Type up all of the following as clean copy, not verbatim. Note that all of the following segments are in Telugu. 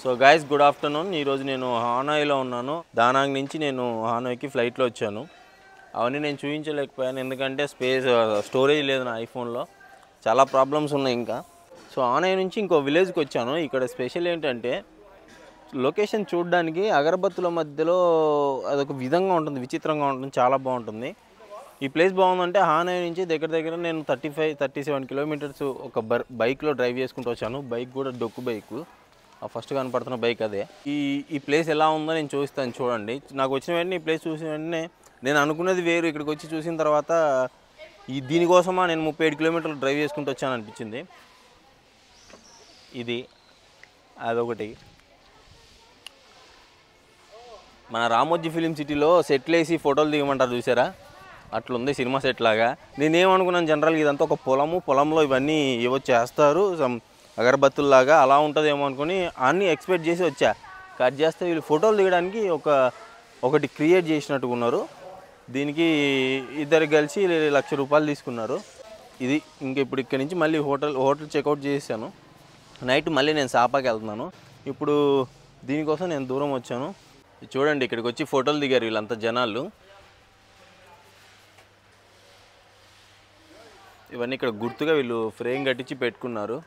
So guys good afternoon. ఈరోజు నేను హానాయ్లో ఉన్నాను. దానాంగ్ నుంచి నేను హానాయ్కి ఫ్లైట్లో వచ్చాను. అవన్నీ నేను చూపించలేకపోయాను ఎందుకంటే స్టోరేజ్ లేదు నా ఐఫోన్లో. చాలా ప్రాబ్లమ్స్ ఉన్నాయి ఇంకా. సో హానాయ్ నుంచి ఇంకో విలేజ్కి వచ్చాను. ఇక్కడ స్పెషల్ ఏంటంటే లొకేషన్ చూడడానికి అగరబత్తుల మధ్యలో అదొక విధంగా ఉంటుంది, విచిత్రంగా ఉంటుంది, చాలా బాగుంటుంది. ఈ ప్లేస్ బాగుందంటే హానాయ్ నుంచి దగ్గర నేను 37 కిలోమీటర్స్ ఒక బైక్లో డ్రైవ్ చేసుకుంటూ వచ్చాను. బైక్ కూడా డొక్కు బైక్, ఫస్ట్ కనపడుతున్న బైక్ అదే. ఈ ప్లేస్ ఎలా ఉందో నేను చూపిస్తాను చూడండి. నాకు వచ్చిన వెంటనే ఈ ప్లేస్ చూసిన వెంటనే నేను అనుకున్నది వేరు, ఇక్కడికి వచ్చి చూసిన తర్వాత దీనికోసమా నేను 37 కిలోమీటర్లు డ్రైవ్ చేసుకుంటూ వచ్చాను అనిపించింది. ఇది అదొకటి. మన రామోజీ ఫిలిం సిటీలో సెట్లు వేసి ఫోటోలు దిగమంటారు చూసారా, అట్లుంది సినిమా సెట్ లాగా. నేనేమనుకున్నాను జనరల్గా ఇదంతా ఒక పొలంలో ఇవన్నీ ఏవో చేస్తారు అగరబత్తుల్లాగా, అలా ఉంటుందేమో అనుకుని అన్నీ ఎక్స్పెక్ట్ చేసి వచ్చా. కట్ చేస్తే వీళ్ళు ఫోటోలు దిగడానికి ఒకటి క్రియేట్ చేసినట్టుగా ఉన్నారు. దీనికి ఇద్దరు కలిసి ₹1,00,000 తీసుకున్నారు. ఇది ఇంక ఇప్పుడు ఇక్కడి నుంచి మళ్ళీ హోటల్ చెక్అవుట్ చేసాను. నైట్ మళ్ళీ నేను సాపాకి వెళ్తున్నాను. ఇప్పుడు దీనికోసం నేను దూరం వచ్చాను. చూడండి ఇక్కడికి వచ్చి ఫోటోలు దిగారు వీళ్ళంతా జనాలు. ఇవన్నీ ఇక్కడ గుర్తుగా వీళ్ళు ఫ్రేమ్ కట్టించి పెట్టుకున్నారు.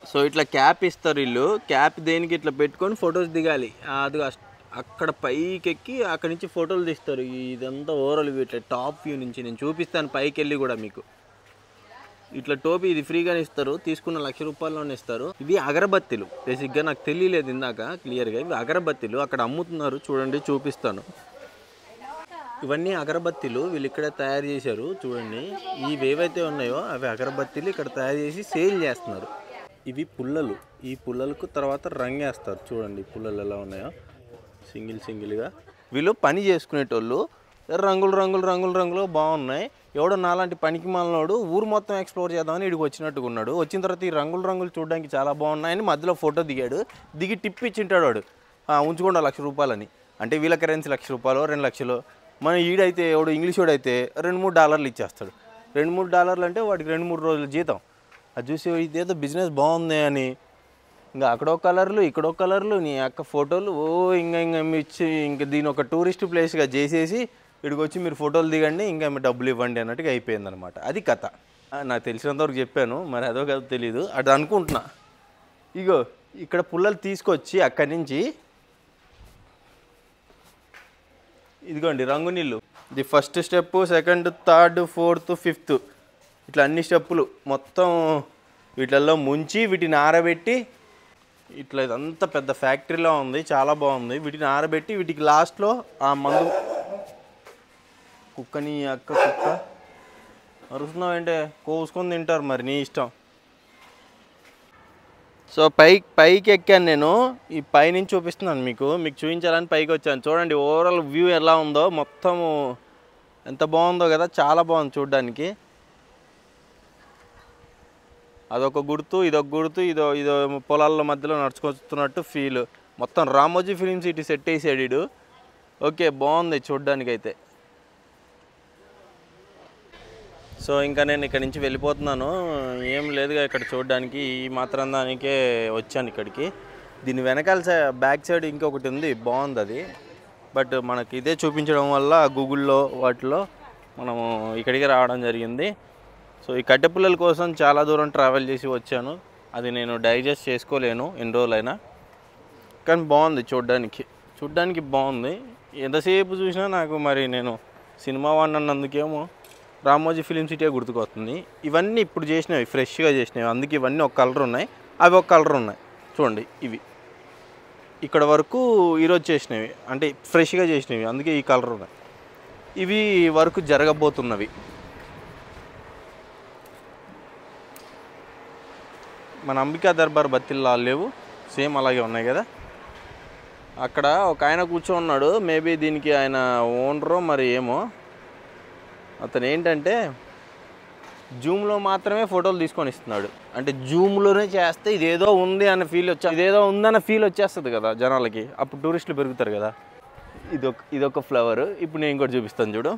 సో ఇట్లా క్యాప్ ఇస్తారు వీళ్ళు. క్యాప్ దేనికి ఇట్లా పెట్టుకొని ఫొటోస్ దిగాలి. అది అక్కడ పైకి ఎక్కి అక్కడి నుంచి ఫోటోలు తీస్తారు. ఇదంతా ఓవరాల్ వ్యూ, ఇట్లా టాప్ వ్యూ నుంచి నేను చూపిస్తాను పైకి వెళ్ళి కూడా మీకు. ఇట్లా టోపీ ఇది ఫ్రీగానే ఇస్తారు, తీసుకున్న ₹1,00,000 ఇస్తారు. ఇవి అగరబత్తీలు. బేసిక్గా నాకు తెలియలేదు ఇందాక క్లియర్గా. ఇవి అగరబత్తీలు అక్కడ అమ్ముతున్నారు, చూడండి చూపిస్తాను. ఇవన్నీ అగరబత్తీలు వీళ్ళు ఇక్కడే తయారు చేశారు. చూడండి ఇవి ఏవైతే ఉన్నాయో అవి అగరబత్తీలు ఇక్కడ తయారు చేసి సేల్ చేస్తున్నారు. ఇవి పుల్లలు. ఈ పుల్లలకు తర్వాత రంగేస్తారు. చూడండి పుల్లలు ఎలా ఉన్నాయో సింగిల్గా. వీళ్ళు పని చేసుకునేటోళ్ళు. రంగులు బాగున్నాయి. ఎవడో నాలాంటి పనికి మాలినోడు ఊరు మొత్తం ఎక్స్ప్లోర్ చేద్దామని ఇడికి వచ్చినట్టుగా ఉన్నాడు. వచ్చిన తర్వాత ఈ రంగులు చూడడానికి చాలా బాగున్నాయని మధ్యలో ఫోటో దిగాడు. దిగి టిప్ ఇచ్చింటాడు వాడు, ఉంచుకోండి ₹1,00,000 అని. అంటే వీళ్ళ కరెన్సీ ₹1,00,000 2,00,000. మన ఈడైతే ఎవడు ఇంగ్లీష్ వాడు అయితే $2-3 ఇచ్చేస్తాడు. $2-3 అంటే వాడికి 2-3 రోజుల జీతం. అది చూసి ఇదేదో బిజినెస్ బాగుంది అని ఇంకా అక్కడో కలర్లు ఇక్కడో కలర్లు నీ అక్క ఫోటోలు ఇంకా ఇచ్చి ఇంకా దీని ఒక టూరిస్ట్ ప్లేస్గా చేసేసి ఇక్కడికి వచ్చి మీరు ఫోటోలు దిగండి, ఇంకా మీరు డబ్బులు ఇవ్వండి అన్నట్టుగా అయిపోయిందనమాట. అది కథ. నాకు తెలిసినంతవరకు చెప్పాను, మరి అదో కథ తెలీదు. అది అనుకుంటున్నా. ఇగో ఇక్కడ పుల్లలు తీసుకొచ్చి అక్కడి నుంచి ఇదిగోండి రంగు నీళ్ళు. ఇది first step, second, third, fourth, fifth, ఇట్లా అన్ని స్టెప్పులు మొత్తం వీటిల్లో ముంచి వీటిని ఆరబెట్టి ఇట్లా ఇదంతా పెద్ద ఫ్యాక్టరీలో ఉంది, చాలా బాగుంది. వీటిని ఆరబెట్టి వీటికి లాస్ట్లో ఆ మందు కుక్కని కుక్క అరుస్తున్నావు అంటే కోసుకొని తింటారు, మరి నీ ఇష్టం. సో పైకి ఎక్కాను నేను. ఈ పైనుంచి చూపిస్తున్నాను మీకు చూపించాలని పైకి వచ్చాను. చూడండి ఓవరాల్ వ్యూ ఎలా ఉందో, మొత్తము ఎంత బాగుందో కదా, చాలా బాగుంది చూడడానికి. అదొక గుర్తు, ఇదొక గుర్తు, ఇదో పొలాల మధ్యలో నడుచుకొస్తున్నట్టు ఫీల్. మొత్తం రామోజీ ఫిలిం సిటీ సెట్ వేసాడు. ఓకే బాగుంది చూడడానికి అయితే. సో ఇంకా నేను ఇక్కడ నుంచి వెళ్ళిపోతున్నాను. ఏం లేదుగా ఇక్కడ చూడడానికి, ఈ మాత్రం దానికే వచ్చాను ఇక్కడికి. దీని వెనకాల బ్యాక్ సైడ్ ఇంకొకటి ఉంది, బాగుంది అది. బట్ మనకి ఇదే చూపించడం వల్ల గూగుల్లో వాటిలో మనము ఇక్కడికి రావడం జరిగింది. సో ఈ కట్టెపుల్లల కోసం చాలా దూరం ట్రావెల్ చేసి వచ్చాను. అది నేను డైజెస్ట్ చేసుకోలేను ఎన్ని రోజులైనా, కానీ బాగుంది చూడ్డానికి బాగుంది. ఎంతసేపు చూసినా నాకు మరి నేను సినిమా వాడిని అన్నందుకేమో రామోజీ ఫిలిం సిటీ గుర్తుకొస్తుంది. ఇవన్నీ ఇప్పుడు చేసినవి, ఫ్రెష్గా చేసినవి, అందుకే ఇవన్నీ ఒక కలర్ ఉన్నాయి, అవి ఒక కలర్ ఉన్నాయి. చూడండి ఇవి ఇక్కడ వరకు ఈరోజు చేసినవి, అంటే ఫ్రెష్గా చేసినవి, అందుకే ఈ కలర్ ఉన్నాయి. ఇవి వరకు జరగబోతున్నవి. మన అంబికా దర్బార్ బత్తిల్లా లేవు, సేమ్ అలాగే ఉన్నాయి కదా. అక్కడ ఒక ఆయన కూర్చోన్నాడు, మేబీ దీనికి ఆయన ఓనరో మరి ఏమో. అతను ఏంటంటే జూమ్లో మాత్రమే ఫోటోలు తీసుకొని ఇస్తున్నాడు. అంటే జూమ్లోనే చేస్తే ఇదేదో ఉంది అన్న ఫీల్ వచ్చేస్తుంది కదా జనాలకి, అప్పుడు టూరిస్టులు పెరుగుతారు కదా. ఇదొక ఫ్లవర్. ఇప్పుడు నేను ఇంకోటి చూపిస్తాను చూడు.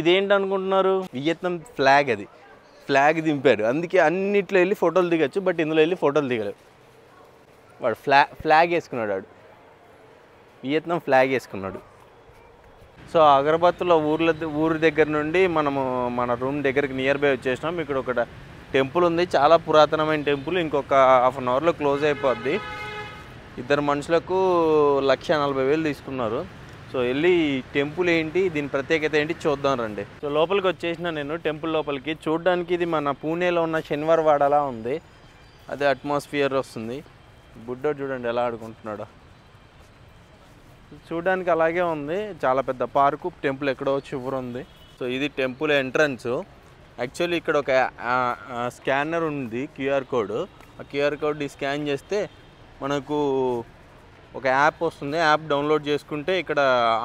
ఇదేంటి అనుకుంటున్నారు? Vietnam flag. అది ఫ్లాగ్ దింపారు, అందుకే అన్నిట్లో వెళ్ళి ఫోటోలు దిగచ్చు, బట్ ఇందులో వెళ్ళి ఫోటోలు దిగలేవు. వాడు ఫ్లాగ్ వేసుకున్నాడు, వాడు వియత్నాం ఫ్లాగ్ వేసుకున్నాడు. సో అగరబత్తులో ఊరి దగ్గర నుండి మనము మన రూమ్ దగ్గరికి నియర్ బై వచ్చేసినాం. ఇక్కడ ఒక టెంపుల్ ఉంది, చాలా పురాతనమైన టెంపుల్. ఇంకొక హాఫ్ అన్ అవర్లో క్లోజ్ అయిపోద్ది. 2 మనుషులకు 1,40,000 తీసుకున్నారు. సో వెళ్ళి టెంపుల్ ఏంటి, దీని ప్రత్యేకత ఏంటి చూద్దాం రండి. సో లోపలికి వచ్చేసిన నేను టెంపుల్ లోపలికి. చూడడానికి ఇది మన పూణేలో ఉన్న శనివార వాడలా ఉంది, అదే అట్మాస్ఫియర్ వస్తుంది. బుడ్డోడు చూడండి ఎలా ఆడుకుంటున్నాడు, చూడడానికి అలాగే ఉంది. చాలా పెద్ద పార్కు, టెంపుల్ ఎక్కడో చివర ఉంది. సో ఇది టెంపుల్ ఎంట్రన్స్. యాక్చువల్లీ ఇక్కడ ఒక స్కానర్ ఉంది, క్యూఆర్ కోడ్. ఆ క్యూఆర్ కోడ్ని స్కాన్ చేస్తే మనకు ఒక యాప్ వస్తుంది. యాప్ డౌన్లోడ్ చేసుకుంటే ఇక్కడ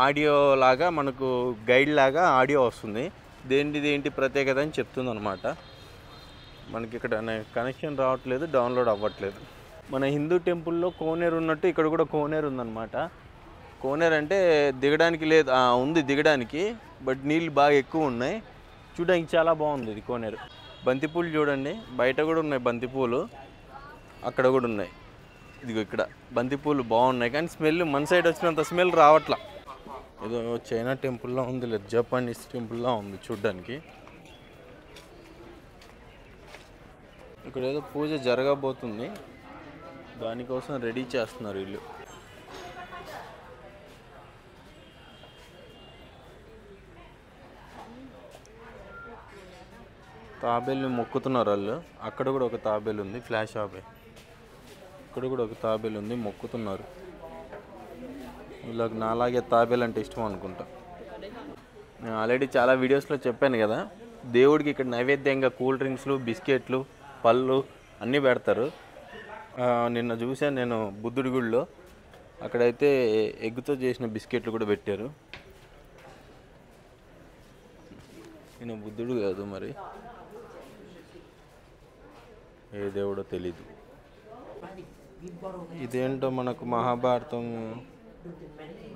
ఆడియో లాగా మనకు గైడ్ లాగా ఆడియో వస్తుంది. ఏంటి ప్రత్యేకత అని చెప్తుంది అనమాట. మనకి ఇక్కడ కనెక్షన్ రావట్లేదు, డౌన్లోడ్ అవ్వట్లేదు. మన హిందూ టెంపుల్లో కోనేరు ఉన్నట్టు ఇక్కడ కూడా కోనేరు ఉందన్నమాట. కోనేరు అంటే దిగడానికి లేదు, ఉంది దిగడానికి, బట్ నీళ్ళు బాగా ఎక్కువ ఉన్నాయి. చూడడానికి చాలా బాగుంది ఇది కోనేరు. బంతిపూలు చూడండి, బయట కూడా ఉన్నాయి బంతిపూలు, అక్కడ కూడా ఉన్నాయి. ఇదిగో ఇక్కడ బంతిపూలు బాగున్నాయి, కానీ స్మెల్ మన సైడ్ వచ్చినంత స్మెల్ రావట్లా. ఏదో చైనా టెంపుల్లా ఉంది, లేదు జపానీస్ టెంపుల్లా ఉంది చూడ్డానికి. ఇక్కడ ఏదో పూజ జరగబోతుంది, దానికోసం రెడీ చేస్తున్నారు వీళ్ళు. తాబేలు మొక్కుతున్నారు వాళ్ళు. అక్కడ కూడా ఒక తాబేలు ఉంది, ఫ్లాష్ ఆపే. ఇక్కడ కూడా ఒక తాబేలు ఉంది, మొక్కుతున్నారు. వీళ్ళకి నాలాగే తాబేలు అంటే ఇష్టం అనుకుంటా. నేను ఆల్రెడీ చాలా వీడియోస్లో చెప్పాను కదా, దేవుడికి ఇక్కడ నైవేద్యంగా కూల్ డ్రింక్స్లు, బిస్కెట్లు, పళ్ళు అన్నీ పెడతారు. నిన్న చూశాను నేను బుద్ధుడి గుడిలో, అక్కడైతే ఎగ్గుతో చేసిన బిస్కెట్లు కూడా పెట్టారు. నేను బుద్ధుడు కాదు, మరి ఏ దేవుడో తెలీదు. ఇదేంటో మనకు మహాభారతం,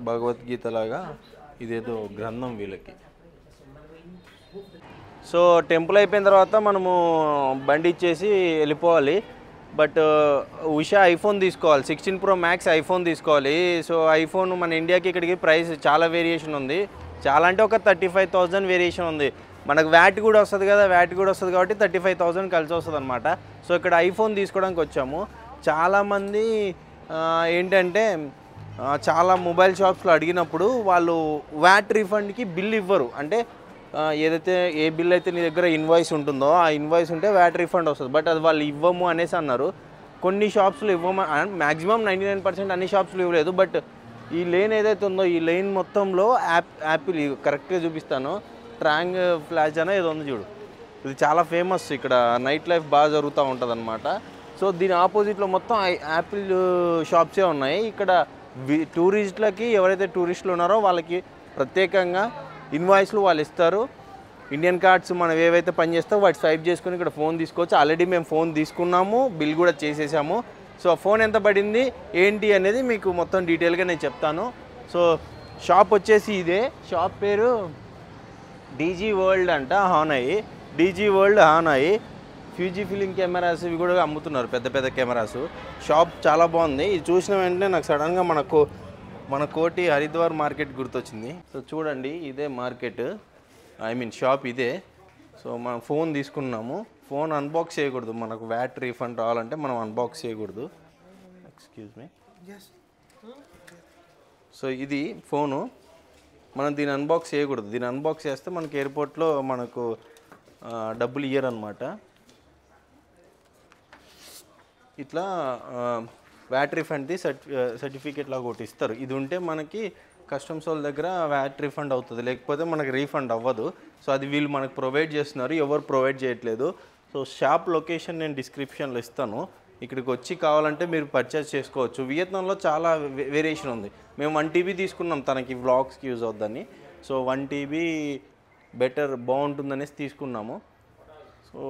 భగవద్గీత లాగా ఇదేదో గ్రంథం వీళ్ళకి. సో టెంపుల్ అయిపోయిన తర్వాత మనము బండి ఇచ్చేసి వెళ్ళిపోవాలి. బట్ ఉషా ఐఫోన్ తీసుకోవాలి, 16 Pro Max ఐఫోన్ తీసుకోవాలి. సో ఐఫోన్ మన ఇండియాకి ఇక్కడికి ప్రైస్ చాలా వేరియేషన్ ఉంది. చాలా అంటే ఒక 35,000 వేరియేషన్ ఉంది. మనకు వ్యాట్ కూడా వస్తుంది కదా, వ్యాట్ కూడా వస్తుంది కాబట్టి 35,000 కలిసి వస్తుంది అనమాట. సో ఇక్కడ ఐఫోన్ తీసుకోవడానికి వచ్చాము. చాలామంది ఏంటంటే చాలా మొబైల్ షాప్స్లో అడిగినప్పుడు వాళ్ళు వ్యాట్ రీఫండ్కి బిల్ ఇవ్వరు. అంటే ఏదైతే ఏ బిల్ అయితే నీ దగ్గర ఇన్వాయిస్ ఉంటుందో ఆ ఇన్వాయిస్ ఉంటే వ్యాట్ రీఫండ్ వస్తుంది. బట్ అది వాళ్ళు ఇవ్వము అనేసి అన్నారు. కొన్ని షాప్స్లో ఇవ్వము, మ్యాక్సిమం 99% అన్ని షాప్స్లో ఇవ్వలేదు. బట్ ఈ లేన్ ఏదైతే ఉందో ఈ లేన్ మొత్తంలో యాపిల్ కరెక్ట్గా చూపిస్తాను, ట్రాంగ్ ఫ్లాష్ అనే ఏదో ఉంది చూడు, ఇది చాలా ఫేమస్. ఇక్కడ నైట్ లైఫ్ బాగా జరుగుతూ ఉంటుంది అనమాట. సో దీని ఆపోజిట్లో మొత్తం యాపిల్ షాప్సే ఉన్నాయి. ఇక్కడ టూరిస్టులకి, ఎవరైతే టూరిస్టులు ఉన్నారో వాళ్ళకి ప్రత్యేకంగా ఇన్వాయిస్లు వాళ్ళు ఇస్తారు. ఇండియన్ కార్డ్స్ మనం ఏవైతే పనిచేస్తామో వాటి స్వైప్ చేసుకుని ఇక్కడ ఫోన్ తీసుకోవచ్చు. ఆల్రెడీ మేము ఫోన్ తీసుకున్నాము, బిల్ కూడా చేసేసాము. సో ఫోన్ ఎంత పడింది ఏంటి అనేది మీకు మొత్తం డీటెయిల్గా నేను చెప్తాను. సో షాప్ వచ్చేసి ఇదే, షాప్ పేరు డీజీ వరల్డ్ అంట, హానాయి. డీజీ వరల్డ్ హానాయి. ఫ్యూజీ ఫిలిం కెమెరాస్ ఇవి కూడా అమ్ముతున్నారు, పెద్ద పెద్ద కెమెరాస్. షాప్ చాలా బాగుంది. ఇది చూసిన వెంటనే నాకు సడన్గా మన కోటి హరిద్వార్ మార్కెట్ గుర్తొచ్చింది. సో చూడండి ఇదే మార్కెట్, ఐ మీన్ షాప్ ఇదే. సో మనం ఫోన్ తీసుకున్నాము, ఫోన్ అన్బాక్స్ చేయకూడదు. మనకు వ్యాట్ రీఫండ్ రావాలంటే మనం అన్బాక్స్ చేయకూడదు. Excuse me. సో ఇది ఫోను, మనం దీన్ని అన్బాక్స్ చేయకూడదు. దీన్ని అన్బాక్స్ చేస్తే మనకి ఎయిర్పోర్ట్లో మనకు డబ్బులు ఇయ్యరు అనమాట. ఇట్లా వ్యాట్ రీఫండ్ది సర్టిఫికేట్ లాగా ఒకటి ఇస్తారు. ఇది ఉంటే మనకి కస్టమ్స్ వాళ్ళ దగ్గర వ్యాట్ రీఫండ్ అవుతుంది, లేకపోతే మనకి రీఫండ్ అవ్వదు. సో అది వీళ్ళు మనకు ప్రొవైడ్ చేస్తున్నారు, ఎవరు ప్రొవైడ్ చేయట్లేదు. సో షాప్ లొకేషన్ నేను డిస్క్రిప్షన్లో ఇస్తాను, ఇక్కడికి వచ్చి కావాలంటే మీరు పర్చేస్ చేసుకోవచ్చు. వియత్నాంలో చాలా వేరియేషన్ ఉంది. మేము 1 TB తీసుకున్నాం తనకి వ్లాగ్స్కి యూజ్ అవుద్దని. సో 1 TB బెటర్ బాగుంటుందనేసి తీసుకున్నాము. సో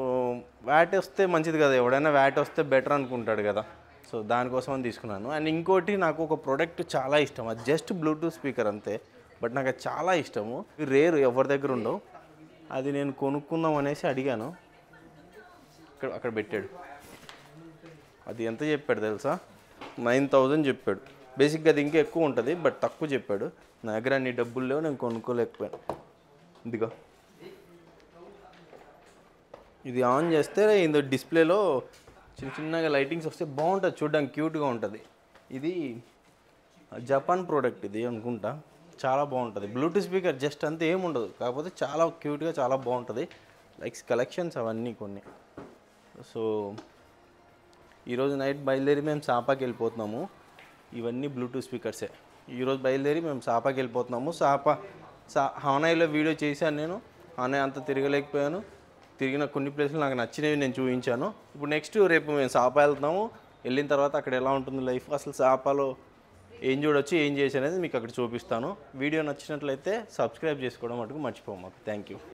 వ్యాట్ వస్తే మంచిది కదా, ఎవడైనా వ్యాట్ వస్తే బెటర్ అనుకుంటాడు కదా. సో దానికోసం అని తీసుకున్నాను. అండ్ ఇంకోటి నాకు ఒక ప్రోడక్ట్ చాలా ఇష్టం, అది జస్ట్ బ్లూటూత్ స్పీకర్ అంతే, బట్ నాకు అది చాలా ఇష్టము. రేరు, ఎవరి దగ్గర ఉండవు. అది నేను కొనుక్కుందాం అనేసి అడిగాను, అక్కడ పెట్టాడు. అది ఎంత చెప్పాడు తెలుసా, 9,000 చెప్పాడు. బేసిక్గా అది ఇంకా ఎక్కువ ఉంటుంది, బట్ తక్కువ చెప్పాడు. నా దగ్గర అన్ని డబ్బులు లేవు, నేను కొనుక్కోలేకపోయాను. ఇదిగో ఇది ఆన్ చేస్తే ఇందులో డిస్ప్లేలో చిన్నగా లైటింగ్స్ వస్తే బాగుంటుంది, చూడడానికి క్యూట్గా ఉంటుంది. ఇది జపాన్ ప్రోడక్ట్ ఇది అనుకుంటా, చాలా బాగుంటుంది. బ్లూటూత్ స్పీకర్ జస్ట్ అంతే ఏముండదు, కాకపోతే చాలా క్యూట్గా చాలా బాగుంటుంది. లైక్స్ కలెక్షన్స్ అవన్నీ కొన్ని. సో ఈరోజు నైట్ బయలుదేరి మేము సాపాకి వెళ్ళిపోతున్నాము. ఇవన్నీ బ్లూటూత్ స్పీకర్సే. ఈరోజు బయలుదేరి మేము సాపాకి వెళ్ళిపోతున్నాము. హానాయిలో వీడియో చేశాను నేను. హానాయ్ అంతా తిరగలేకపోయాను. తిరిగిన కొన్ని ప్లేసులు నాకు నచ్చినవి నేను చూపించాను. ఇప్పుడు నెక్స్ట్ రేపు మేము సాపా వెళ్తున్నాము. వెళ్ళిన తర్వాత అక్కడ ఎలా ఉంటుంది లైఫ్, అసలు సాపాలో ఏం చూడొచ్చు, ఏం చేసి అనేది మీకు అక్కడ చూపిస్తాను. వీడియో నచ్చినట్లయితే సబ్స్క్రైబ్ చేసుకోవడం మటుకు మర్చిపోము. Thank you.